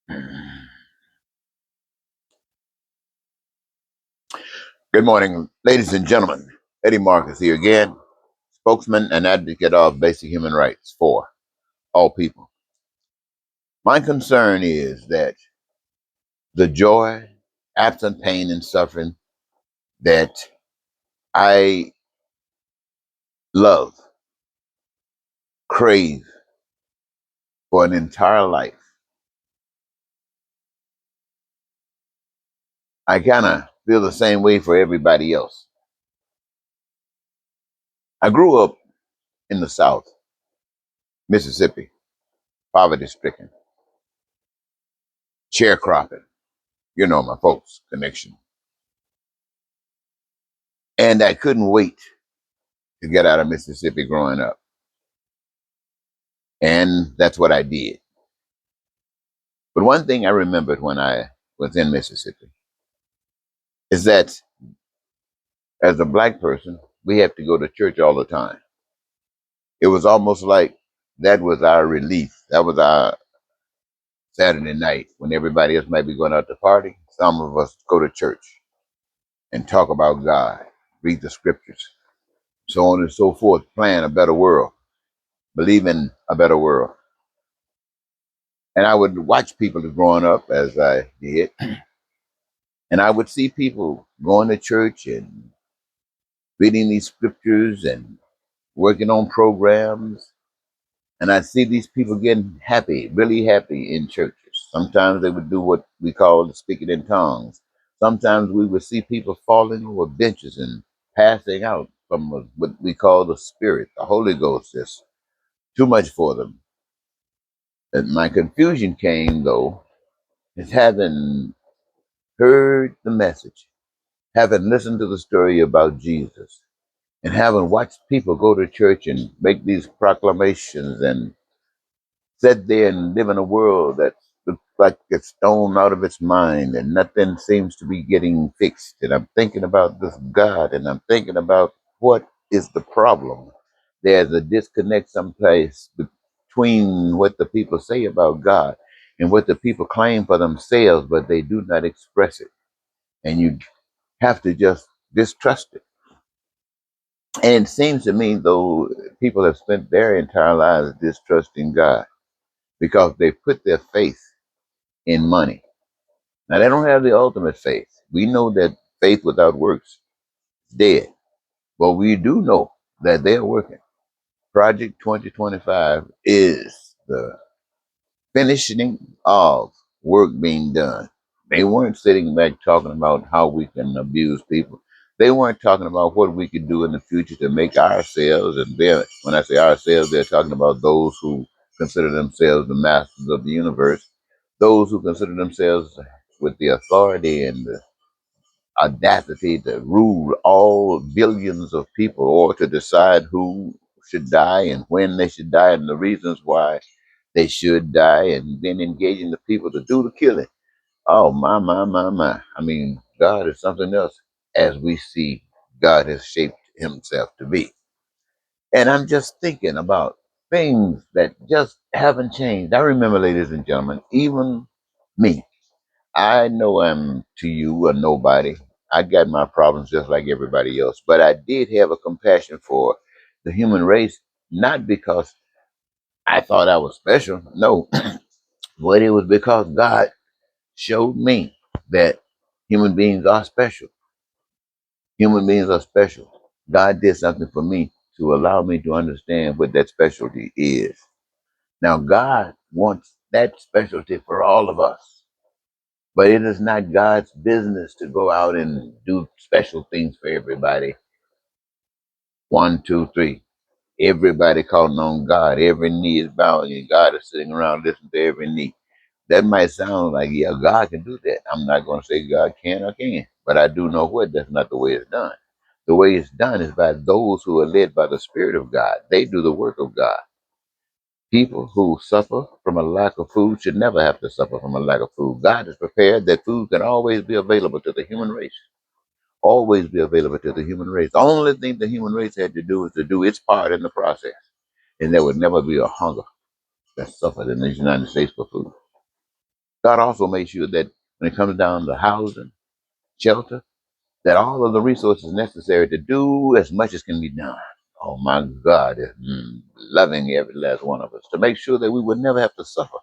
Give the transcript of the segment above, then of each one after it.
Good morning, ladies and gentlemen. Eddie Marcus here again, spokesman and advocate of basic human rights for all people. My concern is that the joy, absent pain, and suffering that I love, crave for an entire life, I kind of feel the same way for everybody else. I grew up in the South, Mississippi, poverty stricken, sharecropping, my folks' connection. And I couldn't wait to get out of Mississippi growing up. And that's what I did. But one thing I remembered when I was in Mississippi is that as a black person, we have to go to church all the time. It was almost like that was our relief. That was our Saturday night when everybody else might be going out to party. Some of us go to church and talk about God, read the scriptures, so on and so forth, plan a better world, believe in a better world. And I would watch people growing up as I did, and I would see people going to church and reading these scriptures and working on programs. And I see these people getting happy, really happy in churches. Sometimes they would do what we call speaking in tongues. Sometimes we would see people falling over benches and passing out from what we call the Spirit, the Holy Ghost. Is too much for them. And my confusion came, though, is having heard the message, having listened to the story about Jesus, and having watched people go to church and make these proclamations and sit there and live in a world that looks like it's thrown out of its mind and nothing seems to be getting fixed. And I'm thinking about this God and I'm thinking about what is the problem. There's a disconnect someplace between what the people say about God and what the people claim for themselves, but they do not express it. And you have to just distrust it. And it seems to me, though, people have spent their entire lives distrusting God because they put their faith in money. Now, they don't have the ultimate faith. We know that faith without works is dead. But we do know that they're working. Project 2025 is the finishing of work being done. They weren't sitting back talking about how we can abuse people. They weren't talking about what we could do in the future to make ourselves, and when I say ourselves, they're talking about those who consider themselves the masters of the universe, those who consider themselves with the authority and the audacity to rule all billions of people or to decide who should die and when they should die and the reasons why they should die, and then engaging the people to do the killing. Oh, my. I mean, God is something else as we see God has shaped himself to be. And I'm just thinking about things that just haven't changed. I remember, ladies and gentlemen, even me, I know I'm to you a nobody. I got my problems just like everybody else, but I did have a compassion for the human race, not because I thought I was special. No, but it was because God showed me that human beings are special. Human beings are special. God did something for me to allow me to understand what that specialty is. Now, God wants that specialty for all of us, but it is not God's business to go out and do special things for everybody. One, two, three. Everybody calling on God. Every knee is bowing, and God is sitting around listening to every knee. That might sound like, yeah, God can do that. I'm not going to say God can or can, but I do know what that's not the way it's done. The way it's done is by those who are led by the Spirit of God. They do the work of God. People who suffer from a lack of food should never have to suffer from a lack of food. God is prepared that food can always be available to the human race. Always be available to the human race. The only thing the human race had to do is to do its part in the process. And there would never be a hunger that suffered in the United States for food. God also made sure that when it comes down to housing, shelter, that all of the resources necessary to do as much as can be done. Oh my God, is loving every last one of us to make sure that we would never have to suffer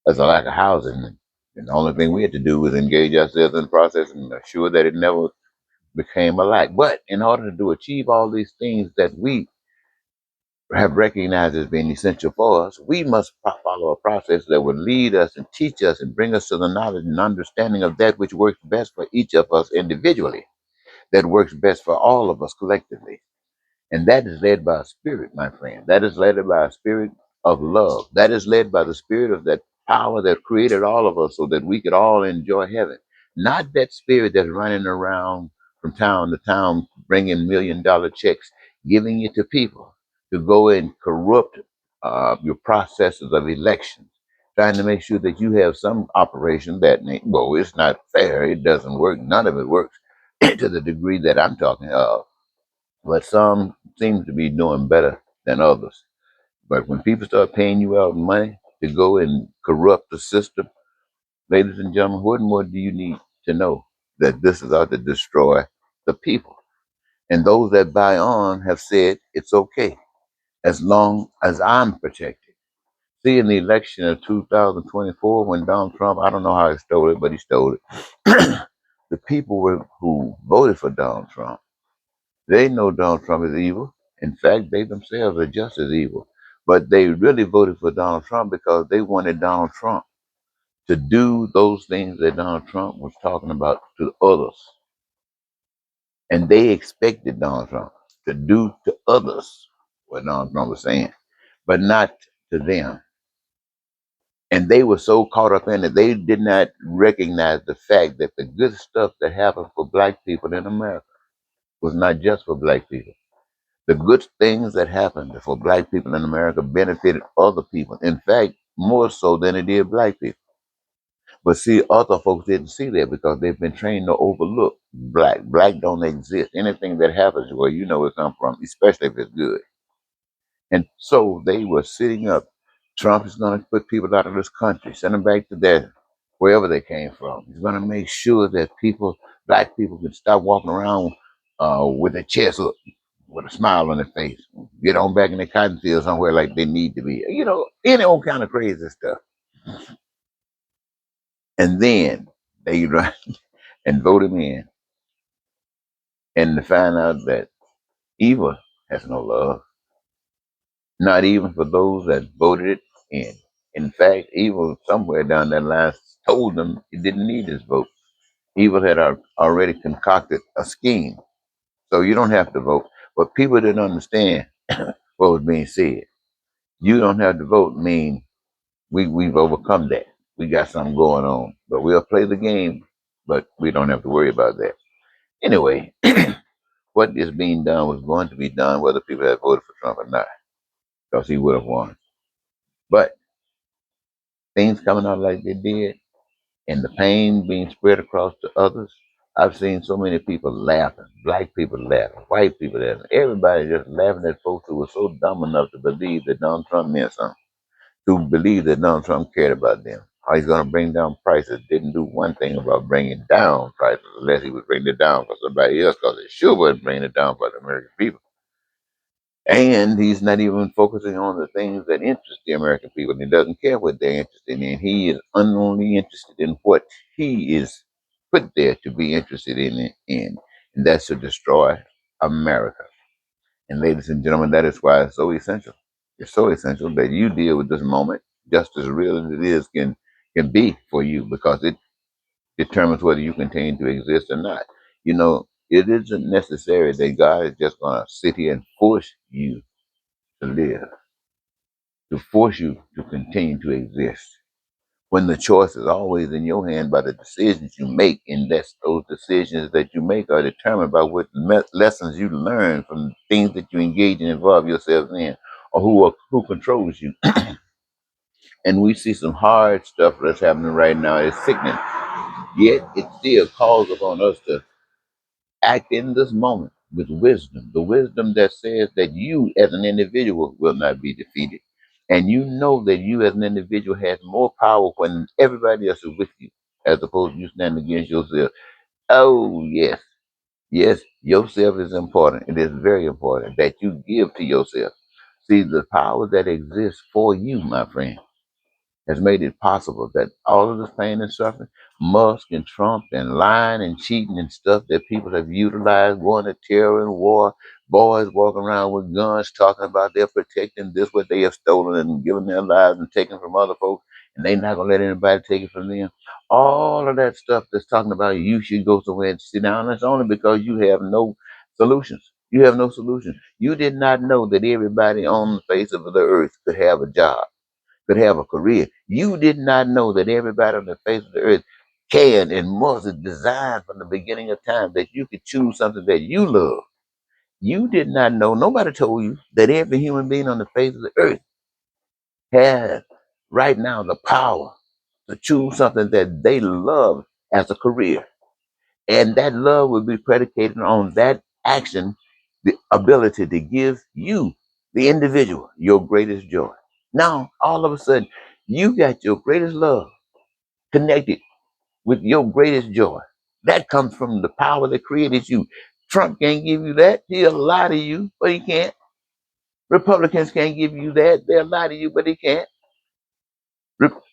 as a lack of housing. And the only thing we had to do was engage ourselves in the process and assure that it never became a lack. But in order to achieve all these things that we have recognized as being essential for us, we must follow a process that would lead us and teach us and bring us to the knowledge and understanding of that which works best for each of us individually, that works best for all of us collectively. And that is led by a spirit, my friend. That is led by a spirit of love. That is led by the spirit of that power that created all of us so that we could all enjoy heaven. Not that spirit that's running around from town to town bringing $1 million checks, giving it to people to go and corrupt your processes of elections, trying to make sure that you have some operation that, well, it's not fair. It doesn't work. None of it works to the degree that I'm talking of, but some seem to be doing better than others. But when people start paying you out money to go and corrupt the system, ladies and gentlemen, what more do you need to know that this is out to destroy the people? And those that buy on have said it's okay as long as I'm protected. See, in the election of 2024, when Donald Trump, I don't know how he stole it, but he stole it. The people who voted for Donald Trump, they know Donald Trump is evil. In fact, they themselves are just as evil. But they really voted for Donald Trump because they wanted Donald Trump to do those things that Donald Trump was talking about to others. And they expected Donald Trump to do to others what Donald Trump was saying, but not to them. And they were so caught up in it, they did not recognize the fact that the good stuff that happened for black people in America was not just for black people. The good things that happened for black people in America benefited other people. In fact, more so than it did black people. But see, other folks didn't see that because they've been trained to overlook black. Black don't exist. Anything that happens, well, you know it come from, especially if it's good. And so they were sitting up. Trump is going to put people out of this country, send them back to their wherever they came from. He's going to make sure that people, black people, can stop walking around with their chest up, with a smile on their face, get on back in the cotton field somewhere like they need to be. You know, any old kind of crazy stuff. And then they run and vote him in, and to find out that evil has no love, not even for those that voted it in. In fact, evil somewhere down that line told them he didn't need his vote. Evil had already concocted a scheme, so you don't have to vote. But people didn't understand what was being said. You don't have to vote mean we've overcome that. We got something going on, but we'll play the game, but we don't have to worry about that. Anyway, what is being done was going to be done whether people had voted for Trump or not, because he would have won. But things coming out like they did, and the pain being spread across to others, I've seen so many people laughing, black people laughing, white people laughing, everybody just laughing at folks who were so dumb enough to believe that Donald Trump meant something, to believe that Donald Trump cared about them. How he's going to bring down prices. Didn't do one thing about bringing down prices unless he was bringing it down for somebody else, because it sure wasn't bringing it down for the American people. And he's not even focusing on the things that interest the American people. He doesn't care what they're interested in. He is only interested in what he is put there to be interested in, and that's to destroy America. And ladies and gentlemen, that is why it's so essential. It's so essential that you deal with this moment just as real as it is can be for you, because it determines whether you continue to exist or not. You know, it isn't necessary that God is just going to sit here and force you to live, to force you to continue to exist. When the choice is always in your hand by the decisions you make, and that's those decisions that you make are determined by what lessons you learn from things that you engage and involve yourselves in, or who controls you. And we see some hard stuff that's happening right now. It's sickening. Yet it still calls upon us to act in this moment with wisdom, the wisdom that says that you as an individual will not be defeated. And you know that you as an individual has more power when everybody else is with you, as opposed to you standing against yourself. Oh yes, yes, yourself is important. It is very important that you give to yourself. See, the power that exists for you, my friend, has made it possible that all of this pain and suffering, Musk and Trump and lying and cheating and stuff that people have utilized, going to terror and war, boys walking around with guns talking about they're protecting this, what they have stolen and given their lives and taken from other folks, and they're not going to let anybody take it from them. All of that stuff that's talking about you should go somewhere and sit down, that's only because you have no solutions. You have no solutions. You did not know that everybody on the face of the earth could have a job, could have a career. You did not know that everybody on the face of the earth can and was designed from the beginning of time that you could choose something that you love. You did not know, nobody told you that every human being on the face of the earth has right now the power to choose something that they love as a career. And that love will be predicated on that action, the ability to give you, the individual, your greatest joy. Now, all of a sudden, you got your greatest love connected with your greatest joy. That comes from the power that created you. Trump can't give you that. He'll lie to you, but he can't. Republicans can't give you that. They'll lie to you, but they can't.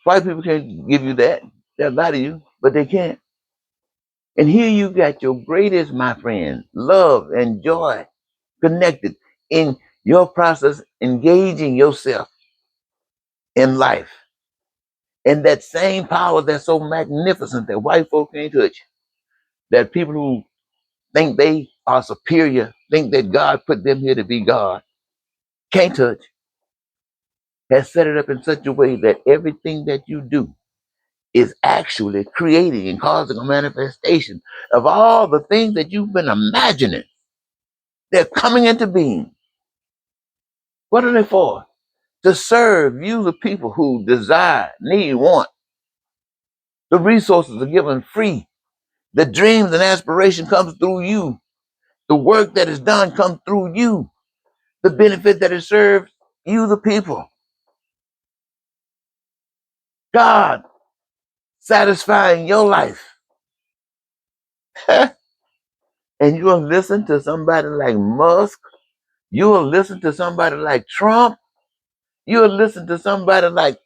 White people can't give you that. They'll lie to you, but they can't. And here you got your greatest, my friend, love and joy connected in your process, engaging yourself in life. And that same power that's so magnificent that white folk can't touch, that people who think they are superior, think that God put them here to be God, can't touch, has set it up in such a way that everything that you do is actually creating and causing a manifestation of all the things that you've been imagining. They're coming into being. What are they for? To serve you, the people who desire, need, want. The resources are given free. The dreams and aspiration comes through you. The work that is done comes through you. The benefit that is served you, the people. God satisfying your life. And you'll listen to somebody like Musk. You'll listen to somebody like Trump. You'll listen to somebody like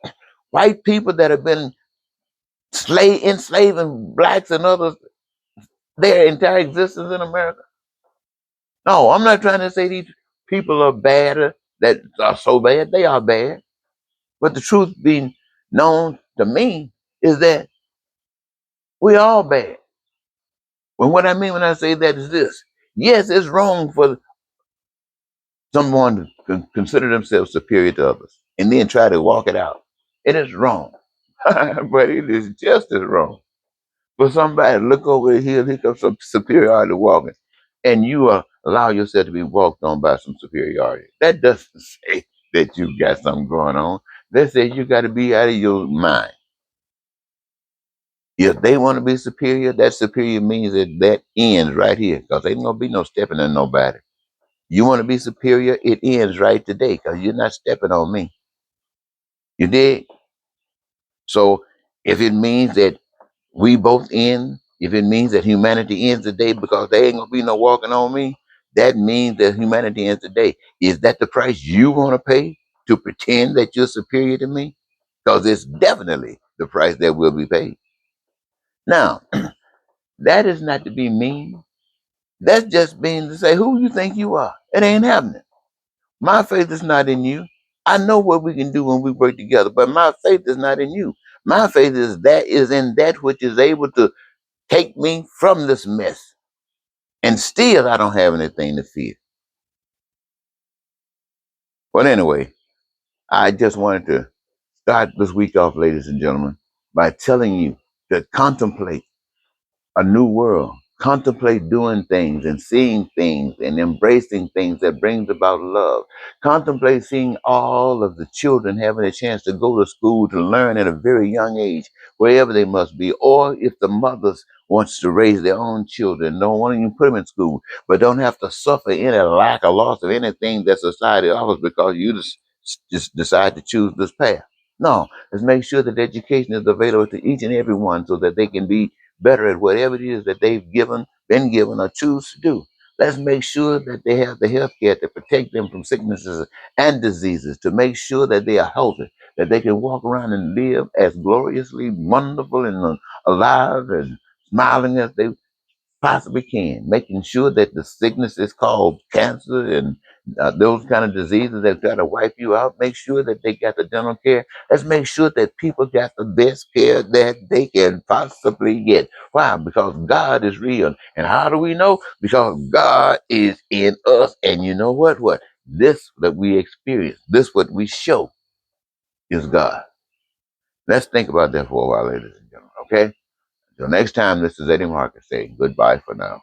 white people that have been enslaving blacks and others their entire existence in America. No, I'm not trying to say these people are bad, that are so bad. They are bad. But the truth being known to me is that we all bad. And what I mean when I say that is this. Yes, it's wrong for someone to consider themselves superior to others and then try to walk it out. It is wrong. But it is just as wrong for somebody to look over here, here comes some superiority walking, and you allow yourself to be walked on by some superiority. That doesn't say that you got something going on. That says you got to be out of your mind. If they want to be superior, that superior means that that ends right here, because ain't gonna be no stepping on nobody. You want to be superior, it ends right today, because you're not stepping on me. You dig? So if it means that we both end, if it means that humanity ends today because there ain't gonna be no walking on me, that means that humanity ends today. Is that the price you want to pay to pretend that you're superior to me? Because it's definitely the price that will be paid. Now, that is not to be mean. That's just being to say who you think you are. It ain't happening. My faith is not in you. I know what we can do when we work together, but my faith is not in you. My faith is in that which is able to take me from this mess. And still I don't have anything to fear. But anyway, I just wanted to start this week off, ladies and gentlemen, by telling you to contemplate a new world. Contemplate doing things and seeing things and embracing things that brings about love. Contemplate seeing all of the children having a chance to go to school to learn at a very young age, wherever they must be. Or if the mothers wants to raise their own children, don't want to even put them in school, but don't have to suffer any lack or loss of anything that society offers because you just just decide to choose this path. No, let's make sure that education is available to each and every one so that they can be better at whatever it is that been given, or choose to do. Let's make sure that they have the health care to protect them from sicknesses and diseases, to make sure that they are healthy, that they can walk around and live as gloriously wonderful and alive and smiling as they possibly can, making sure that the sickness is called cancer and those kind of diseases that try to wipe you out. Make sure that they got the dental care. Let's make sure that people got the best care that they can possibly get. Why? Because God is real. And how do we know? Because God is in us. And you know what? What? This that we experience, this what we show is God. Let's think about that for a while, ladies and gentlemen. Okay? Until next time, this is Eddie Marcus saying goodbye for now.